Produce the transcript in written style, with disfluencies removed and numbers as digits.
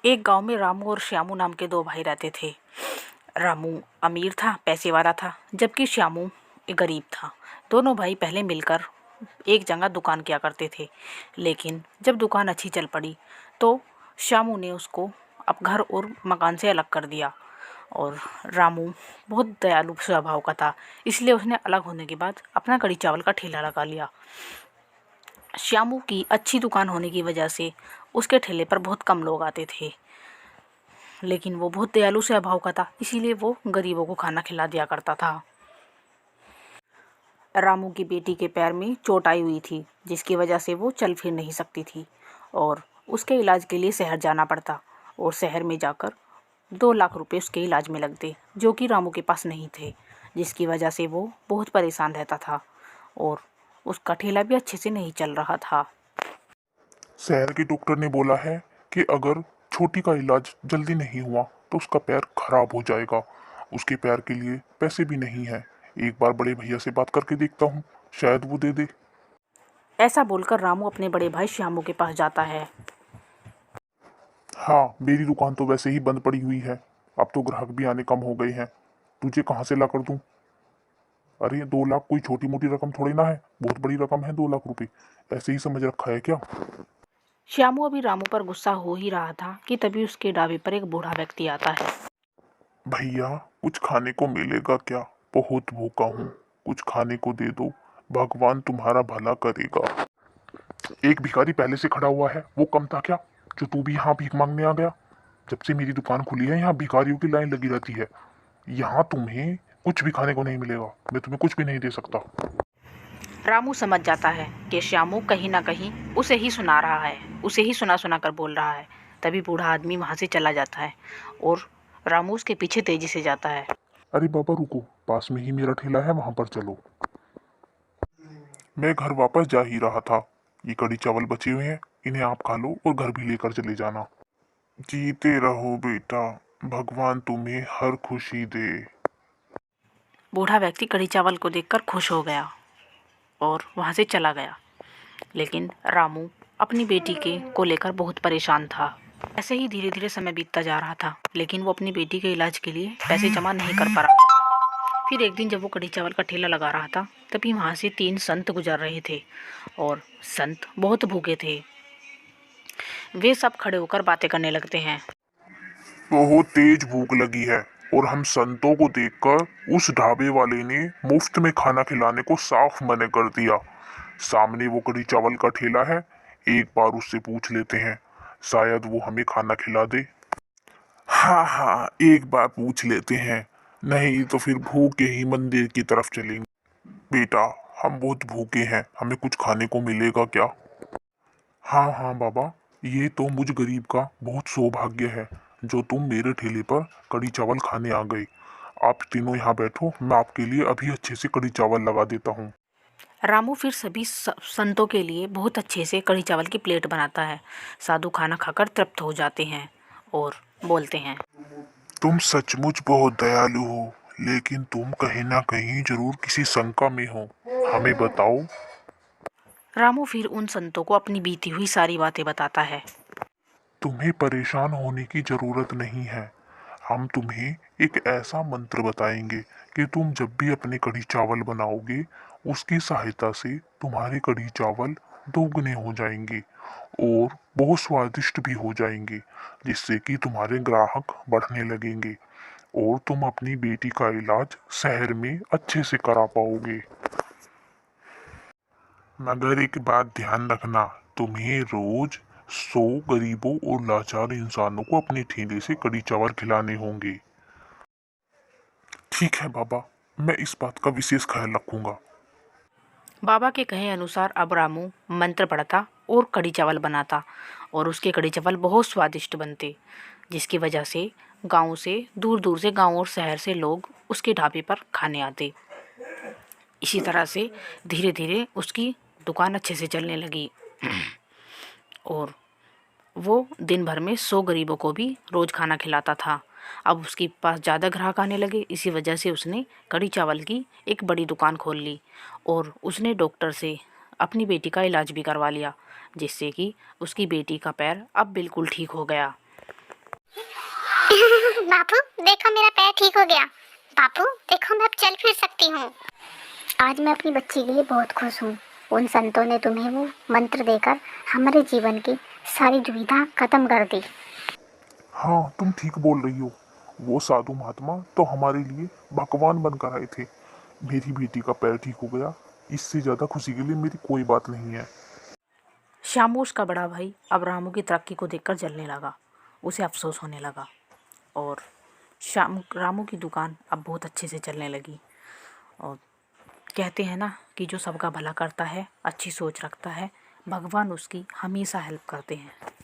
एक गांव में रामू और श्यामू नाम के दो भाई रहते थे। रामू अमीर था, पैसे वाला था, जबकि श्यामू एक गरीब था। दोनों भाई पहले मिलकर एक जगह दुकान किया करते थे, लेकिन जब दुकान अच्छी चल पड़ी तो श्यामू ने उसको अब घर और मकान से अलग कर दिया। और रामू बहुत दयालु स्वभाव का था, इसलिए उसने अलग होने के बाद अपना कढ़ी चावल का ठेला लगा लिया। श्यामू की अच्छी दुकान होने की वजह से उसके ठेले पर बहुत कम लोग आते थे, लेकिन वो बहुत दयालु स्वभाव का था, इसीलिए वो गरीबों को खाना खिला दिया करता था। रामू की बेटी के पैर में चोट आई हुई थी, जिसकी वजह से वो चल फिर नहीं सकती थी और उसके इलाज के लिए शहर जाना पड़ता। और शहर में जाकर 2 लाख रुपए उसके इलाज में लगते, जो कि रामू के पास नहीं थे, जिसकी वजह से वो बहुत परेशान रहता था और उसका ठेला भी अच्छे से नहीं चल रहा था। शहर के डॉक्टर ने बोला है कि अगर छोटी का इलाज जल्दी नहीं हुआ तो उसका पैर खराब हो जाएगा। उसके पैर के लिए पैसे भी नहीं है। एक बार बड़े भैया से बात करके देखता हूँ, शायद वो दे दे। ऐसा बोलकर रामू अपने बड़े भाई श्यामू के पास जाता है। हाँ, मेरी दुकान तो वैसे ही बंद पड़ी हुई है। अब तो ग्राहक भी आने कम हो गए हैं। तुझे कहाँ से ला कर दूँ? अरे 2 लाख कोई छोटी मोटी रकम थोड़ी ना है, बहुत बड़ी रकम है 2 लाख रुपए। ऐसे ही समझ रखा है क्या? श्यामू अभी रामू पर गुस्सा हो ही रहा था कि तभी उसके ढाबे पर एक बूढ़ा व्यक्ति आता है। भैया, कुछ खाने को मिलेगा क्या? बहुत भूखा हूँ, कुछ खाने को दे दो, भगवान तुम्हारा भला करेगा। एक भिखारी पहले से खड़ा हुआ है, वो कम था क्या जो तू भी यहाँ भीख मांगने आ गया? जब से मेरी दुकान खुली है यहाँ भिखारियों की लाइन लगी रहती है। यहाँ तुम्हें कुछ भी खाने को नहीं मिलेगा, मैं तुम्हें कुछ भी नहीं दे सकता। रामू समझ जाता है कि श्यामू कहीं ना कहीं उसे ही सुना रहा है, उसे ही सुना सुना कर बोल रहा है। तभी बूढ़ा आदमी वहाँ से चला जाता है और रामू उसके पीछे तेजी से जाता है। अरे बाबा रुको, पास में ही मेरा ठेला है, वहां पर चलो। मैं घर वापस जा ही रहा था। ये कढ़ी चावल बचे हुए हैं, इन्हें आप खा लो और घर भी लेकर चले जाना। जीते रहो बेटा, भगवान तुम्हें हर खुशी दे। बूढ़ा व्यक्ति कढ़ी चावल को देखकर खुश हो गया और वहाँ से चला गया, लेकिन रामू अपनी बेटी के को लेकर बहुत परेशान था। ऐसे ही धीरे धीरे समय बीतता जा रहा था, लेकिन वो अपनी बेटी के इलाज के लिए पैसे जमा नहीं कर पा रहा था। फिर एक दिन जब वो कढ़ी चावल का ठेला लगा रहा था, तभी वहाँ से 3 संत गुजर रहे थे और संत बहुत भूखे थे। वे सब खड़े होकर बातें करने लगते हैं। बहुत तेज भूख लगी है और हम संतों को देखकर उस ढाबे वाले ने मुफ्त में खाना खिलाने को साफ मना कर दिया। सामने वो कढ़ी चावल का ठेला है, एक बार उससे पूछ लेते हैं, शायद वो हमें खाना खिला दे। हाँ हाँ, एक बार पूछ लेते हैं, नहीं तो फिर भूखे ही मंदिर की तरफ चलेंगे। बेटा, हम बहुत भूखे हैं, हमें कुछ खाने को मिलेगा क्या? हाँ हाँ बाबा, ये तो मुझ गरीब का बहुत सौभाग्य है जो तुम मेरे ठेले पर कढ़ी चावल खाने आ गए। आप तीनों यहाँ बैठो, मैं आपके लिए अभी अच्छे से कढ़ी चावल लगा देता हूँ। रामू फिर सभी संतों के लिए बहुत अच्छे से कढ़ी चावल की प्लेट बनाता है। साधु खाना खाकर तृप्त हो जाते हैं और बोलते हैं, तुम सचमुच बहुत दयालु हो, लेकिन तुम कहीं ना कहीं जरूर किसी शंका में हो। हमें बताओ। रामू फिर उन संतों को अपनी बीती हुई सारी बातें बताता है। तुम्हें परेशान होने की जरूरत नहीं है। हम तुम्हें एक ऐसा मंत्र बताएंगे कि तुम जब भी अपने कढ़ी चावल बनाओगे, उसकी सहायता से तुम्हारे कढ़ी चावल दोगुने हो जाएंगे और बहुत स्वादिष्ट भी हो जाएंगे, जिससे कि तुम्हारे ग्राहक बढ़ने लगेंगे और तुम अपनी बेटी का इलाज शहर में अच्छे से करा पाओगे। मगर एक बात ध्यान रखना, तुम्हें रोज 100 गरीबों और लाचार इंसानों को अपने ठेले से कड़ी चावल खिलाने होंगे। ठीक है बाबा, मैं इस बात का विशेष ख्याल रखूंगा। बाबा के कहे अनुसार अब रामू मंत्र पढ़ता और कढ़ी चावल बनाता और उसके कढ़ी चावल बहुत स्वादिष्ट बनते, जिसकी वजह से गांव से दूर दूर से, गांव और शहर से लोग उसके ढाबे पर खाने आते। इसी तरह से धीरे धीरे उसकी दुकान अच्छे से चलने लगी और वो दिन भर में 100 गरीबों को भी रोज़ खाना खिलाता था। अब उसके पास ज़्यादा ग्राहक आने लगे, इसी वजह से उसने कढ़ी चावल की एक बड़ी दुकान खोल ली और उसने डॉक्टर से अपनी बेटी का इलाज भी करवा लिया, जिससे कि उसकी बेटी का पैर अब बिल्कुल ठीक हो गया। बापू देखो मेरा पैर ठीक हो गया। बापू देखो मैं अब चल फिर सकती हूँ। आज मैं अपनी बच्ची के लिए बहुत खुश हूँ। उन संतों ने तुम्हें वो मंत्र देकर हमारे जीवन की सारी दुविधा खत्म कर दी। हाँ, तुम ठीक बोल रही हो। वो साधु महात्मा तो हमारे लिए भगवान बनकर आए थे। मेरी बेटी का पैर ठीक हो गया, इससे ज्यादा खुशी के लिए मेरी कोई बात नहीं है। श्यामू उसका बड़ा भाई अब रामू की तरक्की को देखकर जलने लगा। उसे अफसोस होने लगा और रामू की दुकान अब बहुत अच्छे से चलने लगी। और कहते हैं ना कि जो सबका भला करता है, अच्छी सोच रखता है, भगवान उसकी हमेशा हेल्प करते हैं।